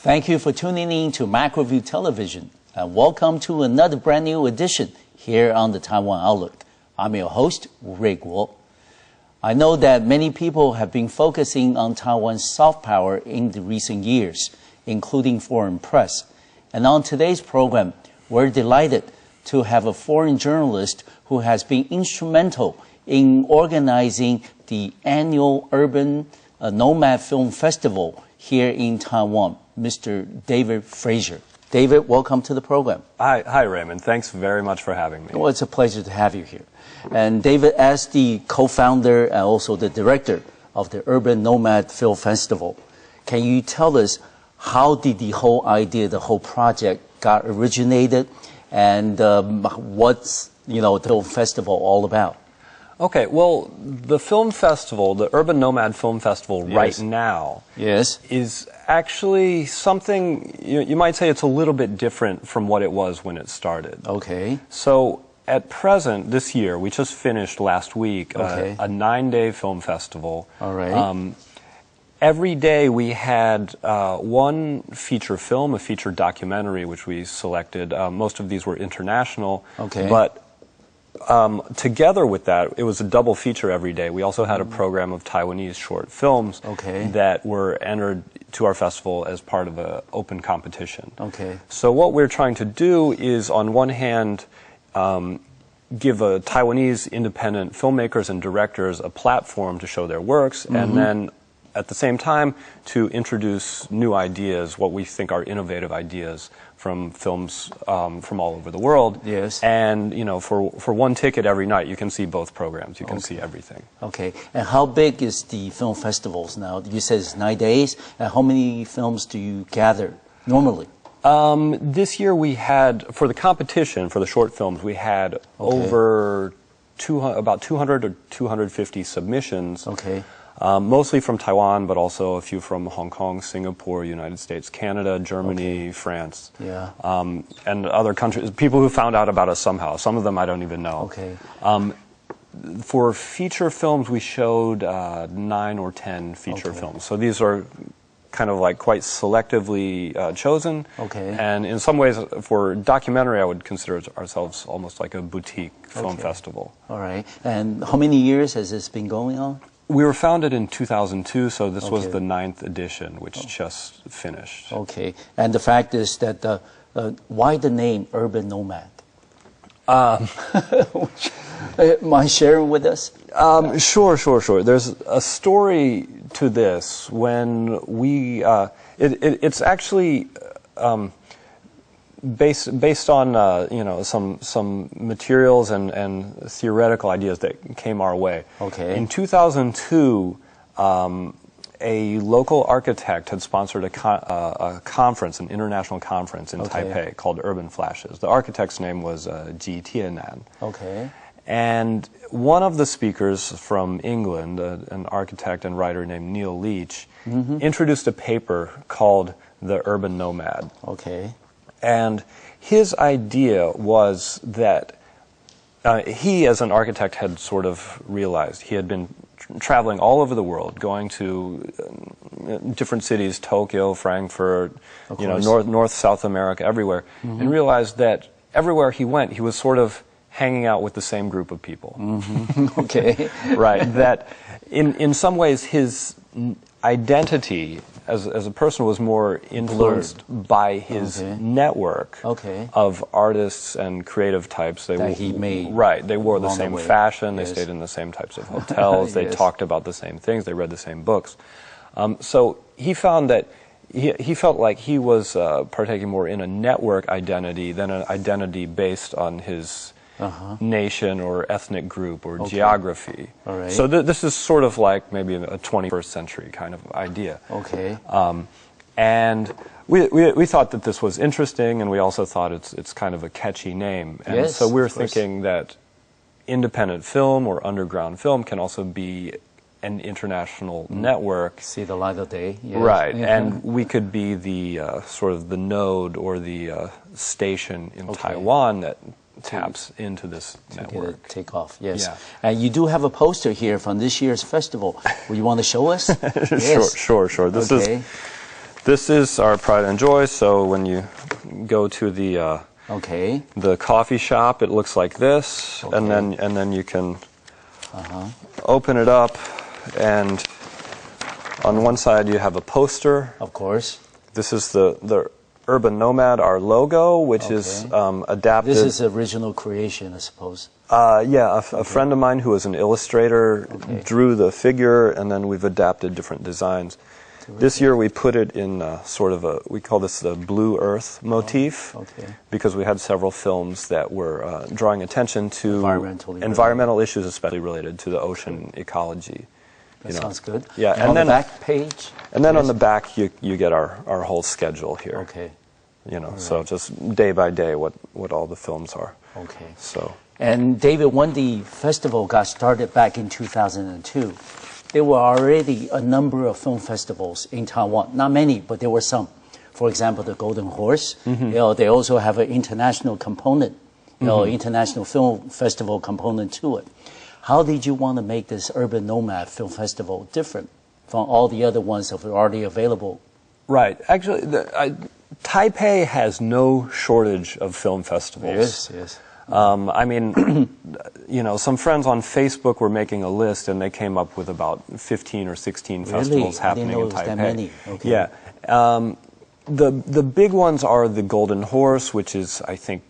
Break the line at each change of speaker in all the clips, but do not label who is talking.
Thank you for tuning in to Macroview Television, and welcome to another brand new edition here on the Taiwan Outlook. I'm your host, Ray Guo. I know that many people have been focusing on Taiwan's soft power in the recent years, including foreign press. And on today's program, we're delighted to have a foreign journalist who has been instrumental in organizing the annual Urban Nomad Film Festival here in Taiwan, Mr. David Frazier. David, welcome to the program.
Hi, Raymond. Thanks very much for having me.
Well, it's a pleasure to have you here. And David, as the co-founder and also the director of the Urban Nomad Film Festival, can you tell us how did the whole idea, the whole project got originated, and what's the film festival all about?
Okay, well, the film festival, the Urban Nomad Film Festival right now is actually something, you might say it's a little bit different from what it was when it started.
Okay.
So at present, this year, we just finished last week a 9-day film festival.
All right.
Every day we had one feature film, a feature documentary, which we selected. Most of these were international.
Okay.
But together with that, it was a double feature every day. We also had a program of Taiwanese short films that were entered to our festival as part of an open competition.
Okay.
So what we're trying to do is, on one hand, give Taiwanese independent filmmakers and directors a platform to show their works, and then at the same time to introduce new ideas, what we think are innovative ideas from films from all over the world.
Yes.
And for one ticket every night, you can see both programs. You can see everything.
Okay. And how big is the film festivals now? You said it's 9 days. And how many films do you gather normally?
This year we had, for the competition, for the short films, we had over about 200 or 250 submissions.
Okay.
Mostly from Taiwan, but also a few from Hong Kong, Singapore, United States, Canada, Germany, France, and other countries. People who found out about us somehow. Some of them I don't even know.
Okay.
For feature films, we showed 9 or 10 feature films. So these are kind of like quite selectively chosen.
Okay.
And in some ways, for documentary, I would consider ourselves almost like a boutique film festival.
All right. And how many years has this been going on?
We were founded in 2002, so this was the 9th edition, which just finished.
Okay. And the fact is that why the name Urban Nomad? Mind sharing with us?
Sure. There's a story to this. When we, it's actually based on some materials and theoretical ideas that came our way.
Okay.
In 2002, a local architect had sponsored a conference, an international conference in Taipei called Urban Flashes. The architect's name was Ji Tianan.
Okay.
And one of the speakers from England, an architect and writer named Neil Leach, introduced a paper called The Urban Nomad.
Okay.
And his idea was that he, as an architect, had sort of realized he had been traveling all over the world, going to different cities, Tokyo, Frankfurt, North, South America, everywhere, and realized that everywhere he went, he was sort of hanging out with the same group of people.
Okay.
Right. That in some ways his identity as a person was more influenced by his network of artists and creative types
that he made.
Right. They wore the same fashion. They stayed in the same types of hotels. They talked about the same things. They read the same books. So he found that he felt like he was partaking more in a network identity than an identity based on his nation or ethnic group or geography.
All right.
So this is sort of like maybe a 21st century kind of idea.
Okay.
And we thought that this was interesting, and we also thought it's kind of a catchy name. And so we were thinking that independent film or underground film can also be an international network.
See the light of day. Yes.
Right. And we could be the sort of the node or the station in Taiwan that taps into this network.
Get a takeoff, yes.
Yeah.
And you do have a poster here from this year's festival. Will you want to show us? Yes.
Sure. This is This is our Pride and Joy. So when you go to the the coffee shop, it looks like this, and then you can open it up, and on one side you have a poster.
Of course.
This is the Urban Nomad, our logo, which is adapted.
This is original creation, I suppose.
Yeah, a friend of mine who was an illustrator drew the figure, and then we've adapted different designs. This year we put it in sort of we call this the Blue Earth motif, because we had several films that were drawing attention to environmental issues, especially related to the ocean ecology.
That sounds good.
Yeah,
and on the back page?
And then on the back you get our whole schedule here.
Okay.
You know, so just day by day what all the films are.
Okay.
So.
And David, when the festival got started back in 2002, there were already a number of film festivals in Taiwan. Not many, but there were some. For example, the Golden Horse. You know, they also have an international component, you know, international film festival component to it. How did you want to make this Urban Nomad Film Festival different from all the other ones that were already available?
Right. Actually, Taipei has no shortage of film festivals.
Yes, yes.
I mean, you know, some friends on Facebook were making a list, and they came up with about 15 or 16 festivals happening in Taipei.
That many. Okay.
Yeah. The big ones are the Golden Horse, which is, I think,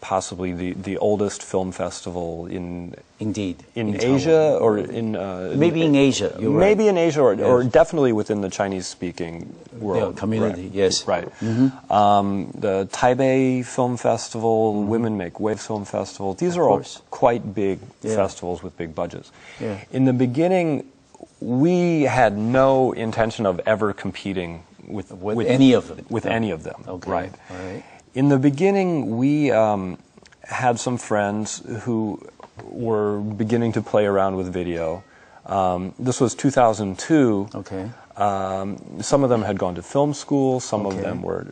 possibly the oldest film festival in Asia, or in
maybe in Asia.
Maybe in Asia, or definitely within the Chinese-speaking world
community.
Right.
Yes,
right. The Taipei Film Festival, Women Make Waves Film Festival. These are all quite big festivals with big budgets.
Yeah.
In the beginning, we had no intention of ever competing with
any of them.
With any of them,
okay.
Right.
All right.
In the beginning, we had some friends who were beginning to play around with video. This was 2002.
Okay.
Some of them had gone to film school. Some of them were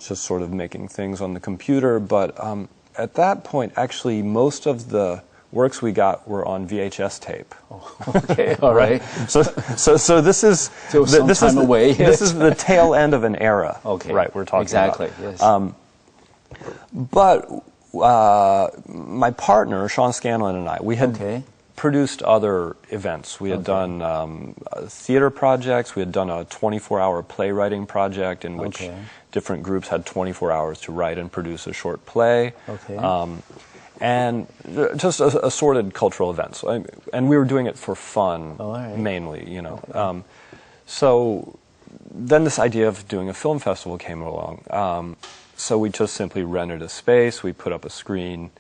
just sort of making things on the computer. But at that point, actually, most of the works we got were on VHS tape.
Oh, okay, all right.
So this is this is the tail end of an era.
Okay,
right? We're talking
about. Yes.
But my partner Sean Scanlon and I, we had produced other events. We had done theater projects. We had done a 24-hour playwriting project in which different groups had 24 hours to write and produce a short play.
Okay.
And just assorted cultural events, and we were doing it for fun mainly, you know. So then this idea of doing a film festival came along. So we just simply rented a space, we put up a screen,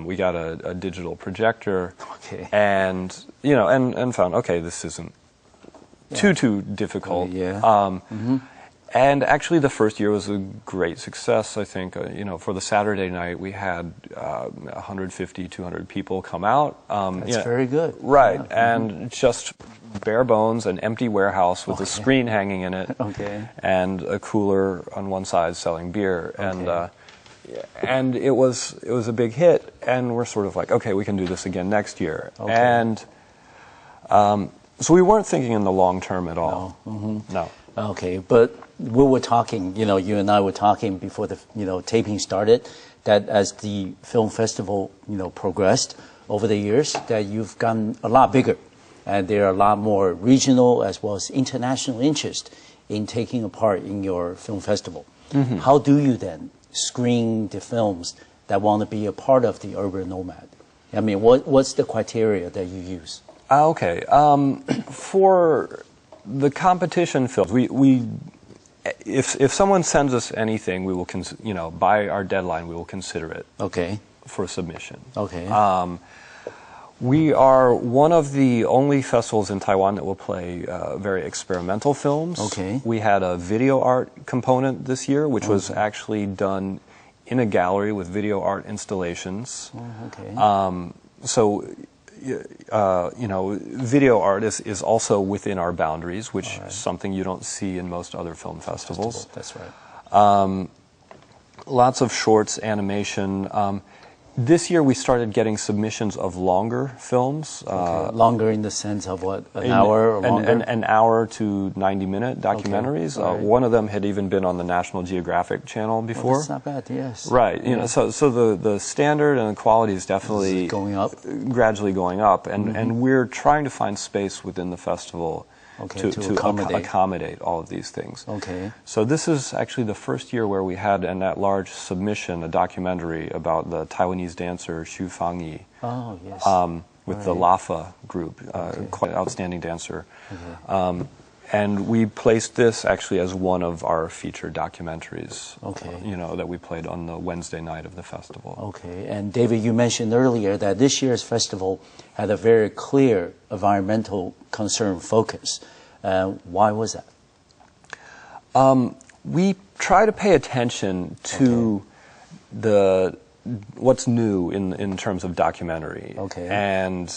we got a digital projector, and you know, and found this isn't too difficult. And actually, the first year was a great success. I think, you know, for the Saturday night, we had 150, 200 people come out.
That's very good.
Right, and just bare bones, an empty warehouse with a screen hanging in it, and a cooler on one side selling beer, and it was a big hit. And we're sort of like, okay, we can do this again next year. And so we weren't thinking in the long term at all. No.
Okay, but we were talking, you know, you and I were talking before the, you know, taping started, that as the film festival, you know, progressed over the years, that you've gotten a lot bigger, and there are a lot more regional as well as international interest in taking a part in your film festival. How do you then screen the films that want to be a part of the Urban Nomad? I mean, what's the criteria that you use?
Okay, for the competition films, if someone sends us anything, we will, you know, by our deadline, we will consider it. For submission. We are one of the only festivals in Taiwan that will play very experimental films. We had a video art component this year, which was actually done in a gallery with video art installations. So. You know, video art is also within our boundaries, which is something you don't see in most other film festivals.
That's right.
Lots of shorts, animation. This year we started getting submissions of longer films.
Longer in the sense of what, an hour or longer?
An hour to 90-minute documentaries.
Okay. Right.
One of them had even been on the National Geographic channel before.
That's not bad, yes.
Right. You know, so the standard and the quality is definitely
going up,
gradually going up, and we're trying to find space within the festival.
Okay, to
accommodate all of these things.
Okay.
So this is actually the first year where we had an at-large submission, a documentary about the Taiwanese dancer Xu Fangyi.
Oh, yes.
With the LAFA group, quite outstanding dancer.
Okay.
And we placed this actually as one of our featured documentaries, you know, that we played on the Wednesday night of the festival.
Okay, and David, you mentioned earlier that this year's festival had a very clear environmental concern focus. Why was that?
We try to pay attention to what's new in terms of documentary.
Okay.
And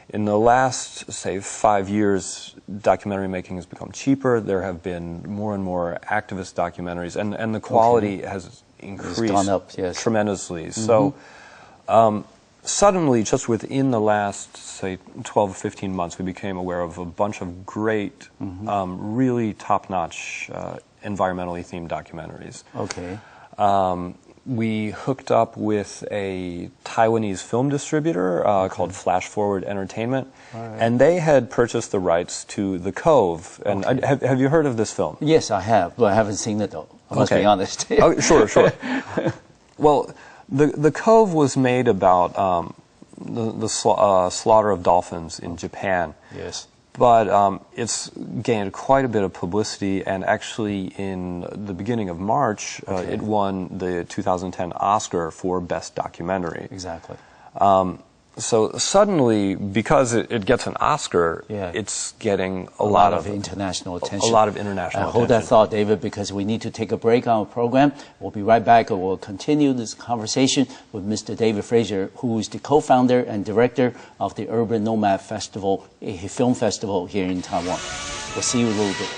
in the last, say, 5 years, documentary making has become cheaper. There have been more and more activist documentaries, and the quality has increased,
it's gone up, yes,
tremendously. So suddenly, just within the last, say, 12 or 15 months, we became aware of a bunch of great, really top-notch environmentally themed documentaries.
Okay.
We hooked up with a Taiwanese film distributor called Flash Forward Entertainment, and they had purchased the rights to The Cove. And have you heard of this film?
Yes, I have, but I haven't seen it though. I must be honest.
Oh, sure. Well, the Cove was made about the slaughter of dolphins in Japan.
Yes.
But it's gained quite a bit of publicity, and actually in the beginning of March, it won the 2010 Oscar for Best Documentary.
Exactly.
So suddenly, because it gets an Oscar, it's getting a lot of
international attention.
A lot of international attention.
Hold that thought, David, because we need to take a break on our program. We'll be right back, and we'll continue this conversation with Mr. David Frazier, who is the co-founder and director of the Urban Nomad Festival, a film festival here in Taiwan. We'll see you in a little bit.